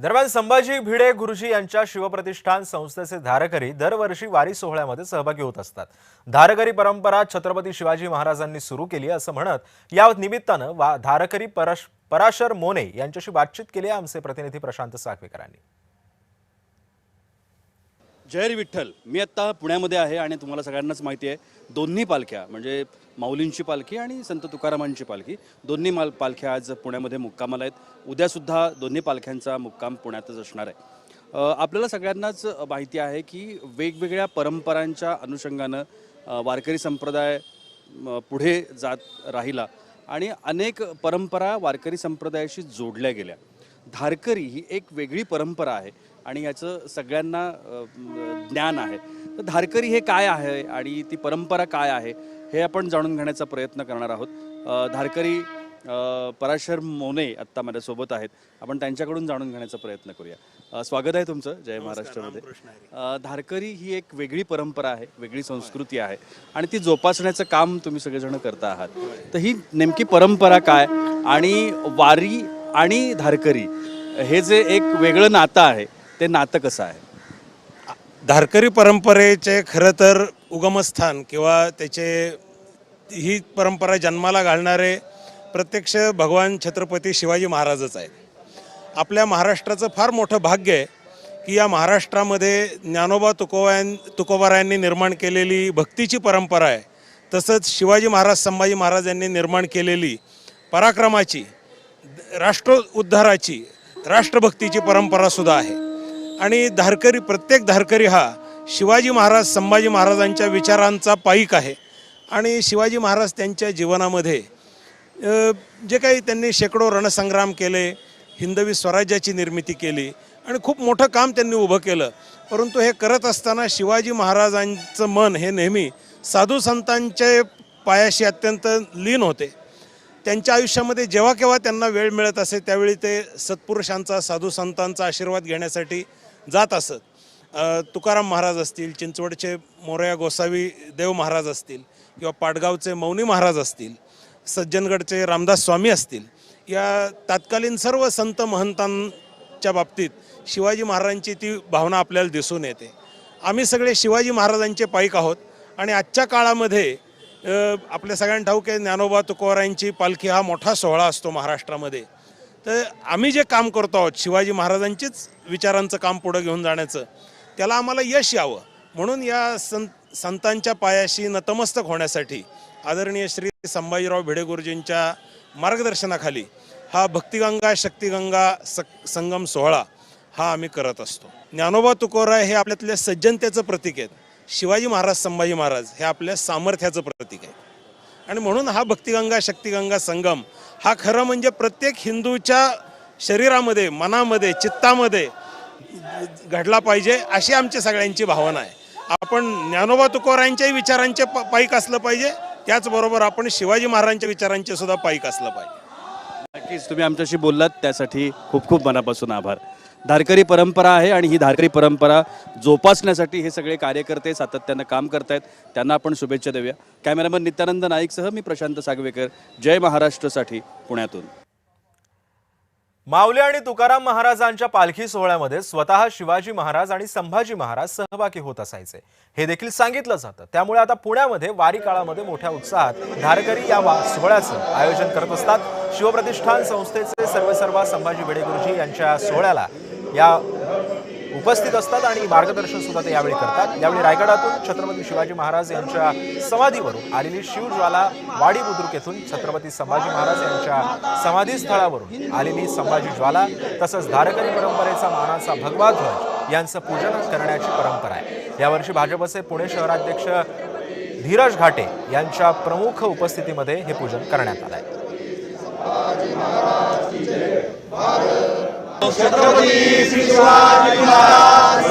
दरम्यान संभाजी भिडे गुरुजी यांच्या शिवप्रतिष्ठान संस्थेचे धारकरी दरवर्षी वारी सोहळ्यामध्ये सहभागी होत असतात। धारकरी परंपरा छत्रपती शिवाजी महाराजांनी सुरू केली असं म्हणत या निमित्तानं धारकरी पराशर मोने यांच्याशी बातचीत केली आहे आमचे प्रतिनिधी प्रशांत साखवेकरांनी। जय विठ्ठल। मी आता पुण्यामध्ये आहे आणि तुम्हाला सगळ्यांनाच माहिती आहे दोन्ही पालख्या म्हणजे माऊलींची पालखी आणि संत तुकारामांची पालखी दोन्ही पालख्या आज पुण्यामध्ये मुक्कामाला आहेत। उद्यासुद्धा दोन्ही पालख्यांचा मुक्काम पुण्यातच असणार आहे। आपल्याला सगळ्यांनाच माहिती आहे की वेगवेगळ्या परंपरांच्या अनुषंगानं वारकरी संप्रदाय पुढे जात राहिला आणि अनेक परंपरा वारकरी संप्रदायाशी जोडल्या गेल्या। धारकरी ही एक वेगळी परंपरा आहे आणि याचं सगळ्यांना ज्ञान आहे। तर धारकरी हे काय आहे आणि ती परंपरा काय आहे हे आपण जाणून घेण्याचा प्रयत्न करणार आहोत। धारकरी पराशर मोने आत्ता माझ्यासोबत आहेत, आपण त्यांच्याकडून जाणून घेण्याचा प्रयत्न करूया। स्वागत आहे तुमचं जय महाराष्ट्रामध्ये। धारकरी ही एक वेगळी परंपरा आहे, वेगळी संस्कृती आहे आणि ती जोपासण्याचं काम तुम्ही सगळेजण करता आहात। तर ही नेमकी परंपरा काय आणि वारी आणि धारकरी हे जे एक वेगळं नातं आहे ते नातं कसं आहे? धारकरी परंपरेचे खरं तर उगमस्थान किंवा त्याचे ही परंपरा जन्माला घालणारे प्रत्यक्ष भगवान छत्रपती शिवाजी महाराजच आहेत। आपल्या महाराष्ट्राचं फार मोठं भाग्य आहे की या महाराष्ट्रामध्ये ज्ञानोबा तुकोबारायांनी निर्माण केलेली भक्तीची परंपरा आहे, तसंच शिवाजी महाराज संभाजी महाराज यांनी निर्माण केलेली पराक्रमाची, राष्ट्र उद्धाराची, राष्ट्रभक्तीची परंपरासुद्धा आहे। आणि धारकरी, प्रत्येक धारकरी हा शिवाजी महाराज संभाजी महाराजांच्या विचारांचा पाईक आहे आणि शिवाजी महाराज त्यांच्या जीवनामध्ये जे काही त्यांनी शेकडो रणसंग्राम केले, हिंदवी स्वराज्याची निर्मिती केली आणि खूप मोठं काम त्यांनी उभं केलं, परंतु हे करत असताना शिवाजी महाराजांचं मन हे नेहमी साधू संतांच्या पायाशी अत्यंत लीन होते। त्यांच्या आयुष्यामध्ये जेव्हा केव्हा त्यांना वेळ मिळत असे त्यावेळी ते सत्पुरुषांचा, साधू संतांचा आशीर्वाद घेण्यासाठी जात असत। तुकाराम महाराज असतील, चिंचवडचे मोरया गोसावी देव महाराज असतील किंवा पाटगावचे मौनी महाराज असतील, सज्जनगडचे रामदास स्वामी असतील, या तत्कालीन सर्व संत महंतांच्या बाबतीत शिवाजी महाराजांची ती भावना आपल्याला दिसून येते। आम्ही सगळे शिवाजी महाराजांचे पाईक आहोत आणि आजच्या काळामध्ये आपल्या सगळ्यांना ठाऊक आहे ज्ञानोबा तुकोबारायांची पालखी हा मोठा सोहळा असतो महाराष्ट्रामध्ये। तर आम्ही जे काम करतो आहोत शिवाजी महाराजांचीच विचारांचं काम पुढं घेऊन जाण्याचं, त्याला आम्हाला यश यावं म्हणून या संतांच्या पायाशी नतमस्तक होण्यासाठी आदरणीय श्री संभाजीराव भिडे गुरुजींच्या मार्गदर्शनाखाली हा भक्तिगंगा शक्तिगंगा संगम सोहळा हा आम्ही करत असतो। ज्ञानोबा तुकोबाराय हे आपल्यातल्या सज्जनतेचं प्रतीक आहेत, शिवाजी महाराज संभाजी महाराज हे आपल्या सामर्थ्याचं प्रतीक आहे आणि म्हणून हा भक्तिगंगा शक्तिगंगा संगम हा खरं म्हणजे प्रत्येक हिंदूच्या शरीरामध्ये, मनामध्ये, चित्तामध्ये घडला पाहिजे अशी आमची सगळ्यांची भावना आहे। आपण ज्ञानोबा तुकोबारायांच्याही विचारांचे पाईक असलं पाहिजे, त्याचबरोबर आपण शिवाजी महाराजांच्या विचारांचे सुद्धा पाईक असलं पाहिजे। नक्कीच तुम्ही आमच्याशी बोललात त्यासाठी खूप खूप मनापासून आभार। धारकरी परंपरा आहे आणि ही धारकरी परंपरा जोपासण्यासाठी हे सगळे कार्यकर्ते सातत्यानं काम करतायत, त्यांना आपण शुभेच्छा देऊया। कॅमेरामन नित्यानंद नाईकसह मी प्रशांत सागवेकर, जय महाराष्ट्रसाठी पुण्यातून। माऊली आणि तुकाराम महाराजांच्या पालखी सोहळ्यामध्ये स्वतः शिवाजी महाराज आणि संभाजी महाराज सहभागी होत असायचे हे देखील सांगितलं जातं। त्यामुळे आता पुण्यामध्ये वारी काळामध्ये मोठ्या उत्साहात धारकरी या सोहळ्याचं आयोजन करत असतात। शिवप्रतिष्ठान संस्थेचे सर्वेसर्वा संभाजी भिडे गुरुजी यांच्या सोहळ्याला या उपस्थित असतात आणि मार्गदर्शन सुद्धा ते यावेळी करतात। यावेळी रायगडातून छत्रपती शिवाजी महाराज यांच्या समाधीवरून आलेली शिवज्वाला, वाडी बुद्रुक येथून छत्रपती संभाजी महाराज यांच्या समाधीस्थळावरून आलेली संभाजी ज्वाला, तसंच धारकरी परंपरेचा मानाचा भगवा ध्वज यांचं पूजन करण्याची परंपरा आहे। यावर्षी भाजपचे पुणे शहराध्यक्ष धीरज घाटे यांच्या प्रमुख उपस्थितीमध्ये हे पूजन करण्यात आलं आहे। छत्रपती शिवाजी महाराज